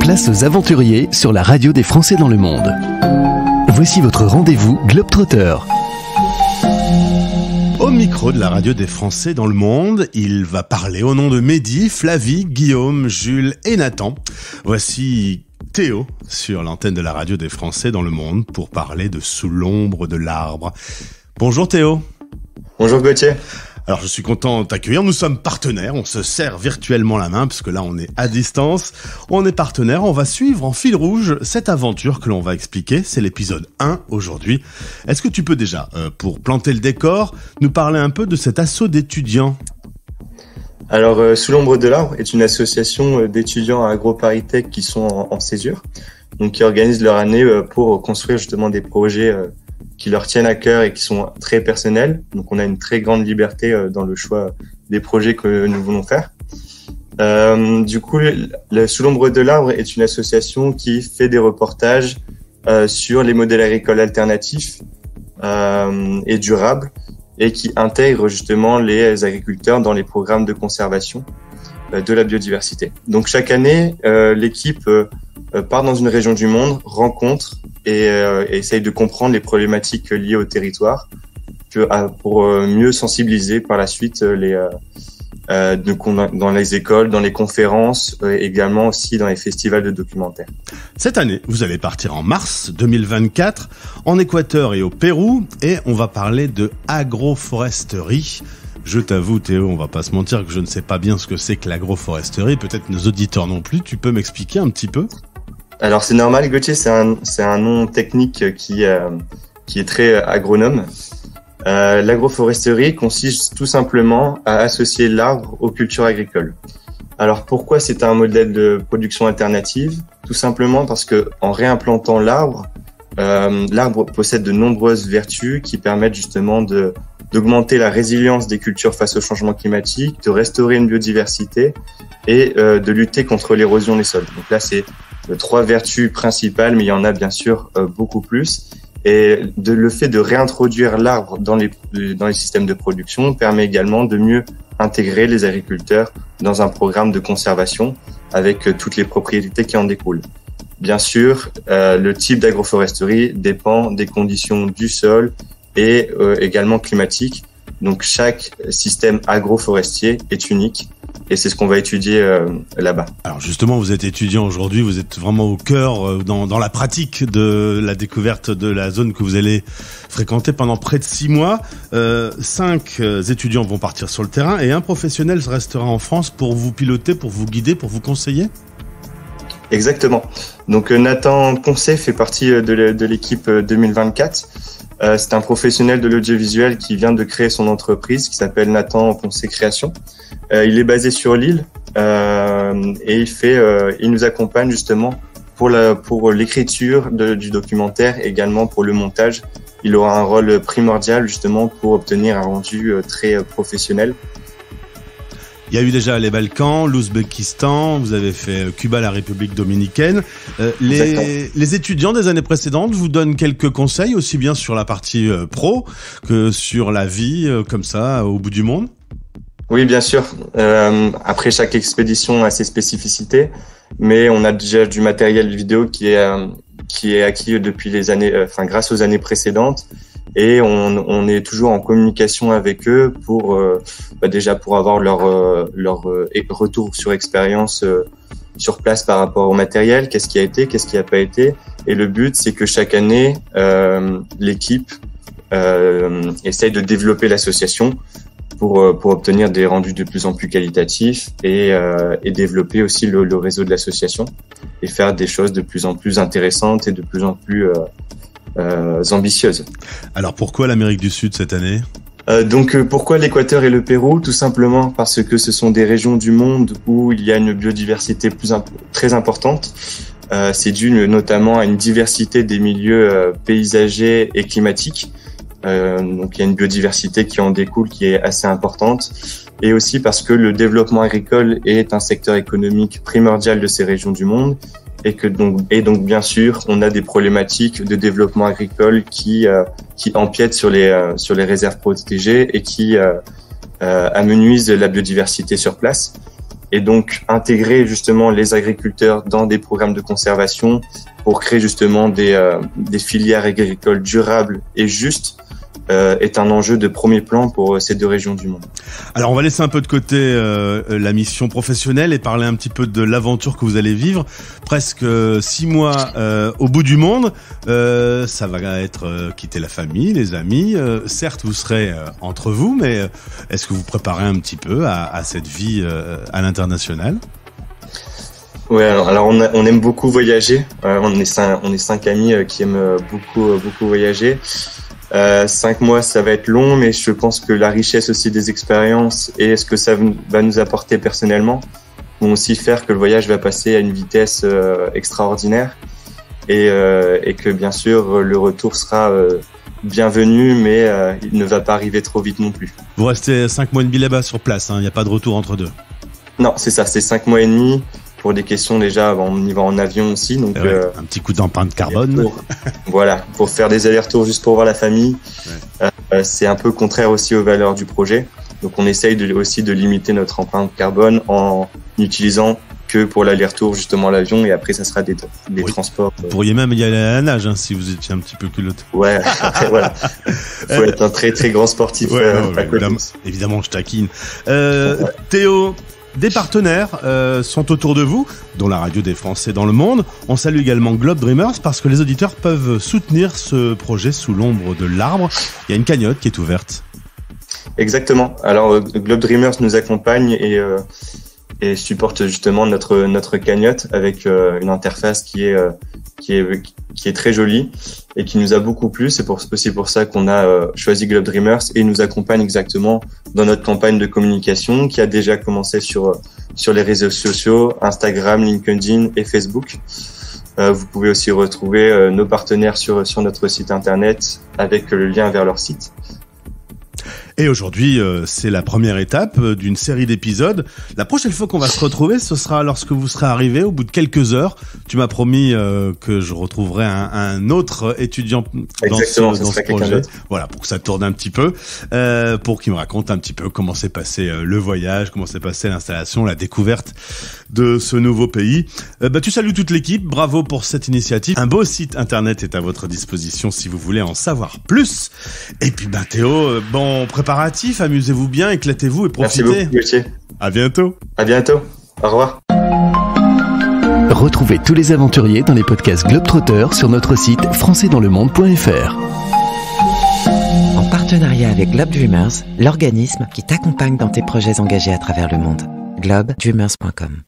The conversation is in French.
Place aux aventuriers sur la radio des Français dans le monde. Voici votre rendez-vous Globetrotter. Au micro de la radio des Français dans le monde, il va parler au nom de Mehdi, Flavie, Guillaume, Jules et Nathan. Voici Théo sur l'antenne de la radio des Français dans le monde pour parler de Sous l'ombre de l'arbre. Bonjour Théo. Bonjour Gauthier. Alors je suis content de t'accueillir, nous sommes partenaires, on se serre virtuellement la main parce que là on est à distance, on est partenaires, on va suivre en fil rouge cette aventure que l'on va expliquer, c'est l'épisode 1 aujourd'hui. Est-ce que tu peux déjà, pour planter le décor, nous parler un peu de cet assaut d'étudiants ? Alors Sous l'ombre de l'arbre est une association d'étudiants à AgroParisTech qui sont en césure, donc qui organisent leur année pour construire justement des projets qui leur tiennent à cœur et qui sont très personnels. Donc, on a une très grande liberté dans le choix des projets que nous voulons faire. Du coup, Sous l'ombre de l'arbre est une association qui fait des reportages sur les modèles agricoles alternatifs et durables et qui intègre justement les agriculteurs dans les programmes de conservation de la biodiversité. Donc, chaque année, l'équipe part dans une région du monde, rencontre et essaye de comprendre les problématiques liées au territoire pour mieux sensibiliser par la suite dans les écoles, dans les conférences, également aussi dans les festivals de documentaires. Cette année, vous allez partir en mars 2024 en Équateur et au Pérou et on va parler de agroforesterie. Je t'avoue Théo, on va pas se mentir que je ne sais pas bien ce que c'est que l'agroforesterie, peut-être nos auditeurs non plus, tu peux m'expliquer un petit peu ? Alors c'est normal Gauthier, c'est un nom technique qui est très agronome. L'agroforesterie consiste tout simplement à associer l'arbre aux cultures agricoles. Alors pourquoi c'est un modèle de production alternative ? Tout simplement parce que en réimplantant l'arbre, l'arbre possède de nombreuses vertus qui permettent justement d'augmenter la résilience des cultures face au changement climatique, de restaurer une biodiversité et de lutter contre l'érosion des sols. Donc là c'est 3 vertus principales, mais il y en a bien sûr beaucoup plus. Et le fait de réintroduire l'arbre dans les systèmes de production permet également de mieux intégrer les agriculteurs dans un programme de conservation avec toutes les propriétés qui en découlent. Bien sûr, le type d'agroforesterie dépend des conditions du sol et également climatiques. Donc chaque système agroforestier est unique. Et c'est ce qu'on va étudier là-bas. Alors justement, vous êtes étudiant aujourd'hui, vous êtes vraiment au cœur dans la pratique de la découverte de la zone que vous allez fréquenter pendant près de 6 mois. 5 étudiants vont partir sur le terrain et un professionnel restera en France pour vous piloter, pour vous guider, pour vous conseiller ? Exactement. Donc Nathan Poncet fait partie de l'équipe 2024. C'est un professionnel de l'audiovisuel qui vient de créer son entreprise qui s'appelle Nathan Poncet Création. Il est basé sur Lille et il nous accompagne justement pour l'écriture du documentaire, également pour le montage. Il aura un rôle primordial justement pour obtenir un rendu très professionnel. Il y a eu déjà les Balkans, l'Ouzbékistan, vous avez fait Cuba, la République dominicaine. Les étudiants des années précédentes vous donnent quelques conseils, aussi bien sur la partie pro que sur la vie comme ça au bout du monde ? Oui, bien sûr. Après, chaque expédition a ses spécificités, mais on a déjà du matériel vidéo qui est acquis depuis les années, grâce aux années précédentes. Et on est toujours en communication avec eux pour avoir leur retour sur expérience sur place par rapport au matériel, qu'est-ce qui a été, qu'est-ce qui n'a pas été. Et le but, c'est que chaque année, l'équipe essaye de développer l'association pour obtenir des rendus de plus en plus qualitatifs et développer aussi le réseau de l'association et faire des choses de plus en plus intéressantes et de plus en plus ambitieuses. Alors pourquoi l'Amérique du Sud cette année ? Donc pourquoi l'Équateur et le Pérou ? Tout simplement parce que ce sont des régions du monde où il y a une biodiversité très importante. C'est dû notamment à une diversité des milieux paysagers et climatiques. Donc il y a une biodiversité qui en découle, qui est assez importante. Et aussi parce que le développement agricole est un secteur économique primordial de ces régions du monde. Et donc bien sûr, on a des problématiques de développement agricole qui empiètent sur les réserves protégées et qui amenuisent la biodiversité sur place. et donc intégrer justement les agriculteurs dans des programmes de conservation pour créer justement des filières agricoles durables et justes est un enjeu de premier plan pour ces deux régions du monde. Alors on va laisser un peu de côté la mission professionnelle et parler un petit peu de l'aventure que vous allez vivre. Presque 6 mois au bout du monde, ça va être quitter la famille, les amis. Certes, vous serez entre vous, mais est-ce que vous préparez un petit peu à cette vie à l'international ? Ouais, alors on aime beaucoup voyager. On est 5 amis qui aiment beaucoup voyager. 5 mois, ça va être long, mais je pense que la richesse aussi des expériences et ce que ça va nous apporter personnellement vont aussi faire que le voyage va passer à une vitesse extraordinaire et que bien sûr le retour sera bienvenu, mais il ne va pas arriver trop vite non plus. Vous restez 5 mois et demi là-bas sur place, il n'y a pas de retour entre deux. Non, c'est ça, c'est 5 mois et demi. Pour des questions déjà, on y va en avion aussi, donc un petit coup d'empreinte carbone. Pour faire des allers-retours juste pour voir la famille, c'est un peu contraire aussi aux valeurs du projet. Donc on essaye aussi de limiter notre empreinte carbone en n'utilisant que pour l'aller-retour justement l'avion, et après ça sera des transports. Vous pourriez même y aller à la nage si vous étiez un petit peu culotté. Ouais, voilà. Faut être un très très grand sportif. Évidemment, je taquine. Théo. Des partenaires sont autour de vous, dont la radio des Français dans le monde. On salue également Globe Dreamers parce que les auditeurs peuvent soutenir ce projet sous l'ombre de l'arbre. Il y a une cagnotte qui est ouverte. Exactement. Alors Globe Dreamers nous accompagne et supporte justement notre cagnotte avec une interface qui est très jolie et qui nous a beaucoup plu. C'est aussi pour ça qu'on a choisi Globe Dreamers et nous accompagne exactement dans notre campagne de communication qui a déjà commencé sur les réseaux sociaux, Instagram, LinkedIn et Facebook. Vous pouvez aussi retrouver nos partenaires sur notre site internet avec le lien vers leur site. Et aujourd'hui, c'est la première étape d'une série d'épisodes. La prochaine fois qu'on va se retrouver, ce sera lorsque vous serez arrivé au bout de quelques heures. Tu m'as promis que je retrouverai un autre étudiant dans ce projet. Voilà, pour que ça tourne un petit peu, pour qu'il me raconte un petit peu comment s'est passé le voyage, comment s'est passée l'installation, la découverte de ce nouveau pays. Tu salues toute l'équipe, bravo pour cette initiative. Un beau site internet est à votre disposition si vous voulez en savoir plus. Et puis Théo, bon préparatif, amusez-vous bien, éclatez-vous et profitez. Merci beaucoup, Gauthier. À bientôt. À bientôt. Au revoir. Retrouvez tous les aventuriers dans les podcasts Globetrotter sur notre site françaisdanslemonde.fr. En partenariat avec Globe Dreamers, l'organisme qui t'accompagne dans tes projets engagés à travers le monde. globedreamers.com